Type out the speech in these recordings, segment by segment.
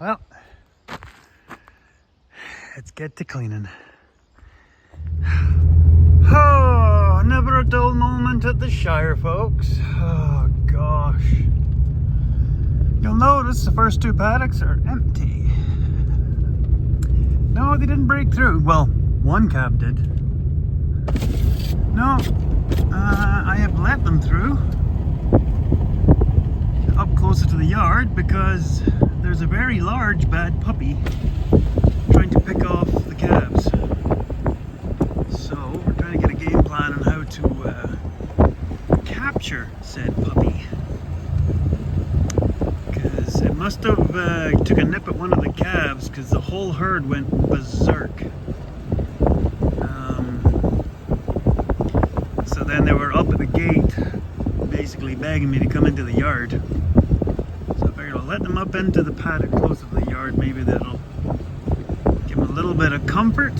Well, let's get to cleaning. Oh, never a dull moment at the Shire, folks. Oh, gosh. You'll notice the first two paddocks are empty. No, they didn't break through. Well, one cab did. No, I have let them through up closer to the yard because there's a very large bad puppy trying to pick off the calves. So we're trying to get a game plan on how to capture said puppy, because it must have took a nip at one of the calves because the whole herd went berserk. So then they were up at the gate basically begging me to come into the yard. So I figured I'll let them up into the paddock close to the yard. Maybe that'll give them a little bit of comfort,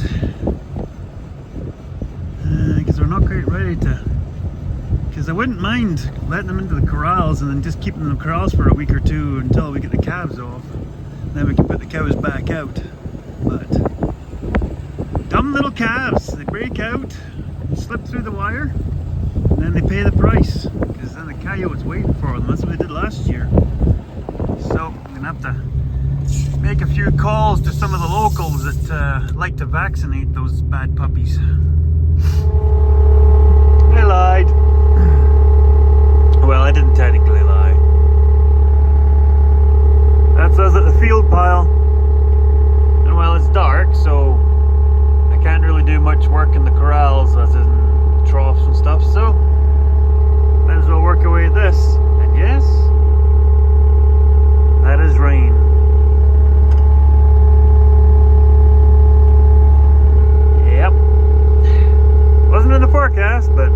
because they're not quite ready to. Because I wouldn't mind letting them into the corrals and then just keeping them in the corrals for a week or two until we get the calves off. Then we can put the cows back out. But dumb little calves, they break out, slip through the wire, and then they pay the price, because then the coyote's waiting for them. That's what they did last year. So I'm gonna have to make a few calls to some of the locals that like to vaccinate those bad puppies. I lied. Well, I didn't technically lie. That's us at the field pile. And well, it's dark, so I can't really do much work in the corrals, as in troughs and stuff, so might as well work away at this. And yes, that is rain. Yep. Wasn't in the forecast, but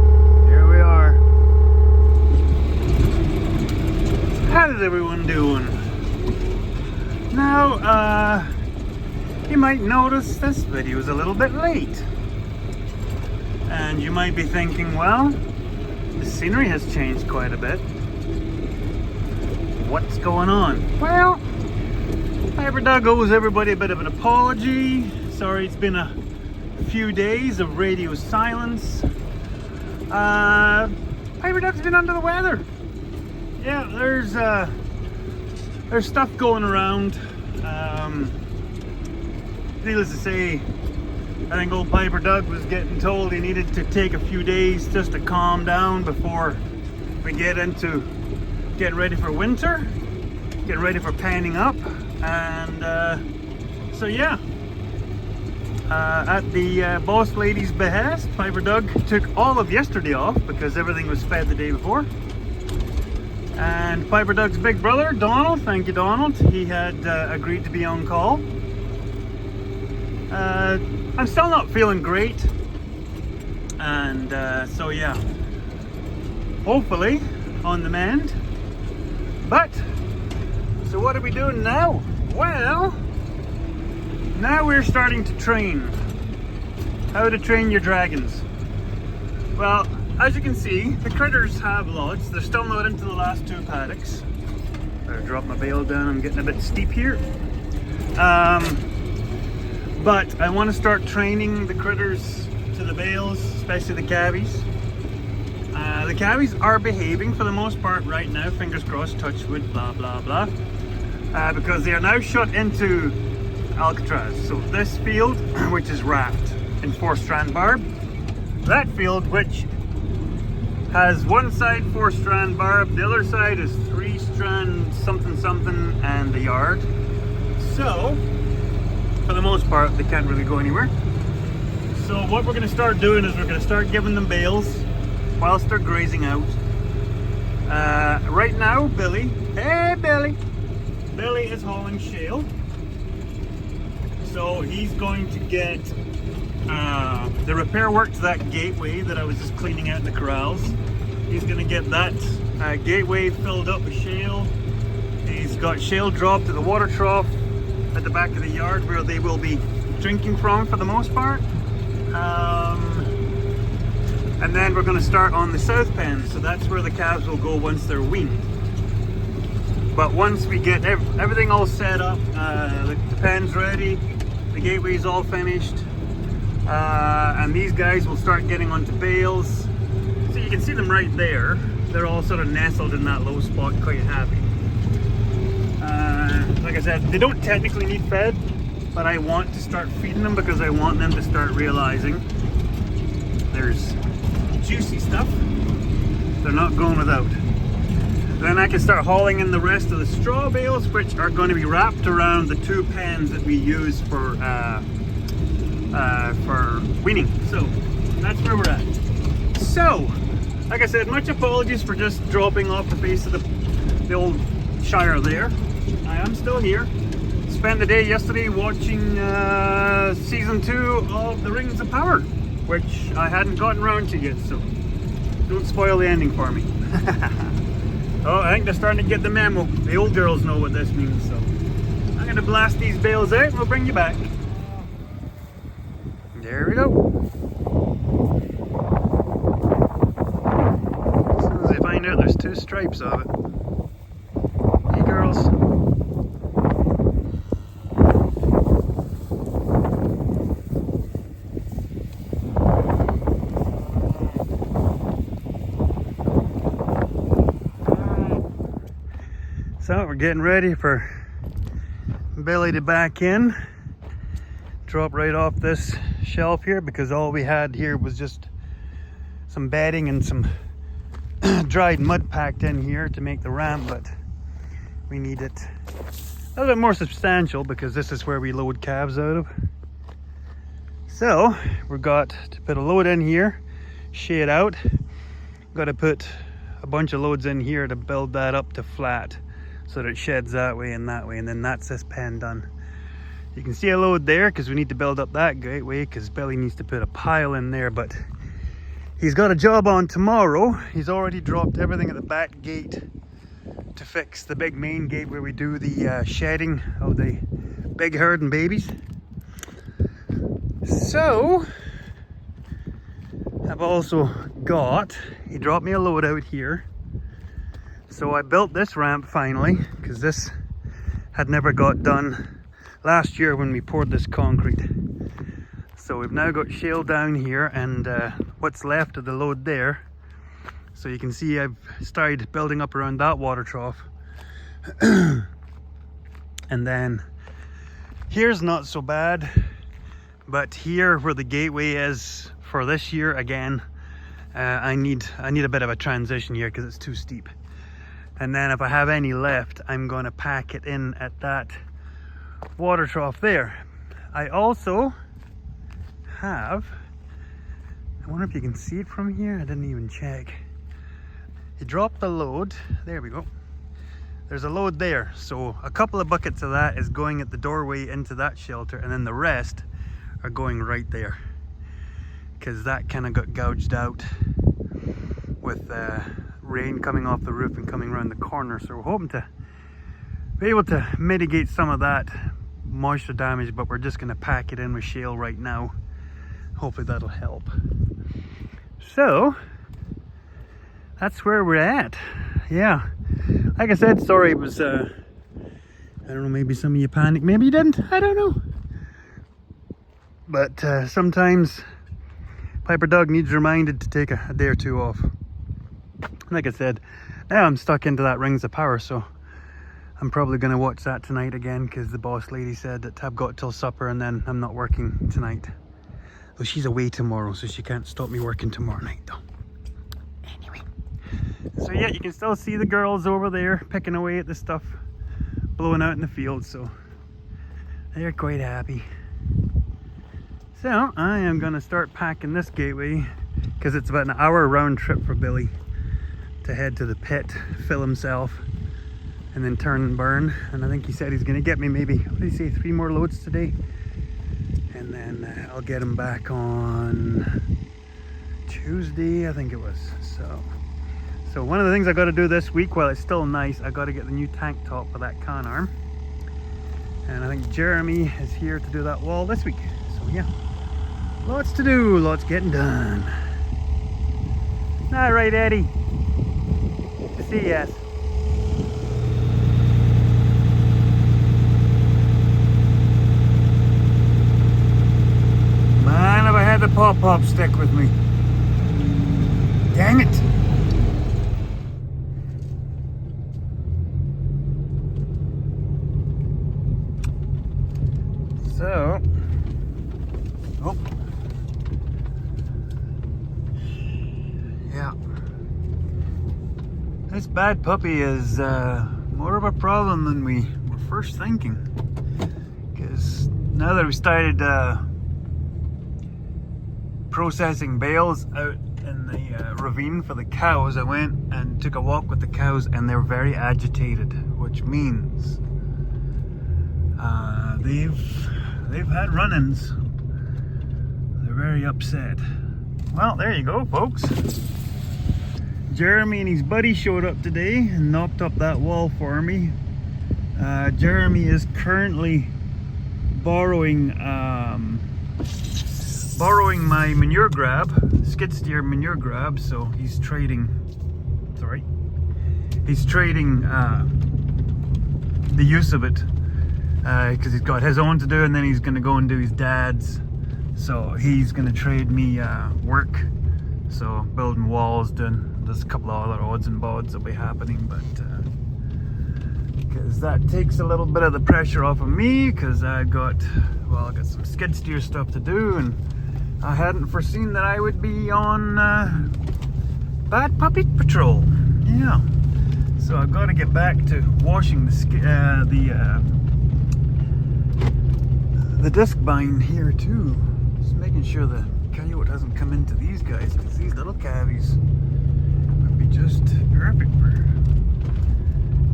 here we are. How's everyone doing? Now, you might notice this video is a little bit late. And you might be thinking, well, the scenery has changed quite a bit. What's going on? Well, PiperDoug owes everybody a bit of an apology. Sorry, it's been a few days of radio silence. PiperDoug's been under the weather. Yeah, there's stuff going around. Needless to say, I think old PiperDoug was getting told he needed to take a few days just to calm down before we get into getting ready for winter, getting ready for panning up, and so yeah. At the boss lady's behest, PiperDoug took all of yesterday off because everything was fed the day before. And PiperDoug's big brother, Donald, thank you Donald, he had agreed to be on call. I'm still not feeling great, and so yeah, hopefully on the mend. But, so what are we doing now? Well, now we're starting to train. How to train your dragons. Well, as you can see, the critters have lots. They're still not into the last two paddocks. Better drop my bale down, I'm getting a bit steep here. But I want to start training the critters to the bales, especially the cabbies. The cabbies are behaving for the most part right now, fingers crossed, touch wood, blah blah blah. Because they are now shut into Alcatraz. So this field, which is wrapped in 4-strand barb, that field which has one side 4-strand barb, the other side is 3-strand something something, and the yard. So for the most part they can't really go anywhere. So what we're going to start doing is we're going to start giving them bales whilst they're grazing out. Right now Billy, hey Billy is hauling shale. So he's going to get the repair work to that gateway that I was just cleaning out in the corrals. He's going to get that gateway filled up with shale. He's got shale dropped at the water trough at the back of the yard where they will be drinking from for the most part. And then we're going to start on the south pen, so that's where the calves will go once they're weaned. But once we get everything all set up, the pen's ready, the gateway's all finished, and these guys will start getting onto bales. So you can see them right there. They're all sort of nestled in that low spot, quite happy. Like I said, they don't technically need fed, but I want to start feeding them because I want them to start realizing there's juicy stuff they're not going without. Then I can start hauling in the rest of the straw bales, which are going to be wrapped around the 2 pens that we use for weaning. So that's where we're at. So, like I said, much apologies for just dropping off the face of the old Shire there. I am still here. Spent the day yesterday watching season 2 of The Rings of Power, which I hadn't gotten around to yet, so don't spoil the ending for me. Oh, I think they're starting to get the memo. The old girls know what this means, so I'm going to blast these bales out and we'll bring you back. There we go. As soon as I find out there's 2 stripes of it. Hey girls. So we're getting ready for Billy to back in, drop right off this shelf here, because all we had here was just some bedding and some dried mud packed in here to make the ramp, but we need it a little bit more substantial because this is where we load calves out of. So we've got to put a load in here, shade out, got to put a bunch of loads in here to build that up to flat, so that it sheds that way, and then that's this pen done. You can see a load there because we need to build up that gateway because Billy needs to put a pile in there, but he's got a job on tomorrow. He's already dropped everything at the back gate to fix the big main gate where we do the shedding of the big herd and babies. So I've also got, he dropped me a load out here. So I built this ramp finally, because this had never got done last year when we poured this concrete. So we've now got shale down here and what's left of the load there. So you can see I've started building up around that water trough. And then here's not so bad, but here where the gateway is for this year again, I need a bit of a transition here because it's too steep. And then if I have any left, I'm going to pack it in at that water trough there. I also have, I wonder if you can see it from here. I didn't even check. You drop the load. There we go. There's a load there. So a couple of buckets of that is going at the doorway into that shelter, and then the rest are going right there. Because that kind of got gouged out with rain coming off the roof and coming around the corner, so we're hoping to be able to mitigate some of that moisture damage, but we're just going to pack it in with shale right now. Hopefully that'll help. So that's where we're at. Yeah, like I said, sorry it was I don't know, maybe some of you panicked, maybe you didn't, I don't know, but sometimes PiperDoug needs reminded to take a day or 2 off. Like I said, now I'm stuck into that Rings of Power, so I'm probably going to watch that tonight again because the boss lady said that I've got till supper and then I'm not working tonight. Well, she's away tomorrow, so she can't stop me working tomorrow night though. Anyway, so yeah, you can still see the girls over there picking away at the stuff blowing out in the field, so they're quite happy. So I am going to start packing this gateway because it's about an hour round trip for Billy to head to the pit, fill himself, and then turn and burn. And I think he said he's going to get me maybe, what did he say, 3 more loads today, and then I'll get him back on Tuesday, I think it was. So one of the things I got to do this week while it's still nice, I got to get the new tank top for that can arm, and I think Jeremy is here to do that wall this week. So yeah, lots to do, lots getting done. All right, Eddie. To see, yes. pop stick with me. Dang it. So, oh, yeah, this bad puppy is more of a problem than we were first thinking, because now that we started processing bales out in the ravine for the cows, I went and took a walk with the cows, and they're very agitated, which means they've had run-ins. They're very upset. Well, there you go, folks. Jeremy and his buddy showed up today and knocked up that wall for me. Jeremy is currently borrowing my manure grab, skid steer manure grab, so he's trading the use of it, because he's got his own to do, and then he's going to go and do his dad's. So he's going to trade me work, so building walls, there's a couple of other odds and bods that'll be happening, but because that takes a little bit of the pressure off of me, because I got some skid steer stuff to do, and I hadn't foreseen that I would be on bad puppy patrol. Yeah, so I've got to get back to washing the disc bind here too. Just making sure the coyote hasn't come into these guys, because these little cavies would be just perfect for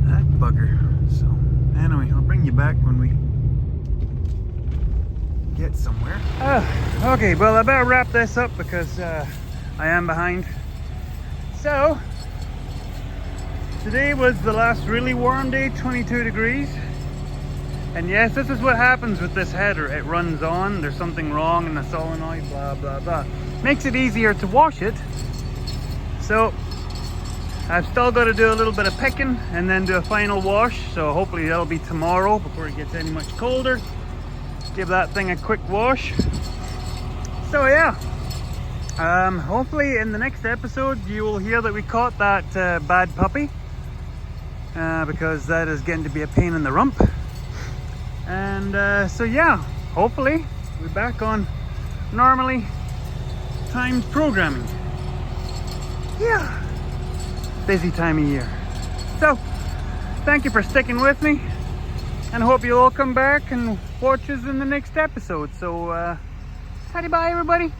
that bugger. So anyway, I'll bring you back when we get somewhere. Okay, well, I better wrap this up because I am behind. So today was the last really warm day, 22 degrees. And yes, this is what happens with this header. It runs on, there's something wrong in the solenoid, blah, blah, blah. Makes it easier to wash it. So I've still got to do a little bit of picking and then do a final wash. So hopefully that'll be tomorrow before it gets any much colder. Give that thing a quick wash. So yeah, hopefully in the next episode you will hear that we caught that bad puppy, because that is getting to be a pain in the rump. And so yeah, hopefully we're back on normally timed programming. Yeah, busy time of year. So thank you for sticking with me, and I hope you'll all come back and watch us in the next episode. So bye everybody,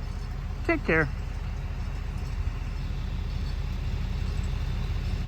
take care.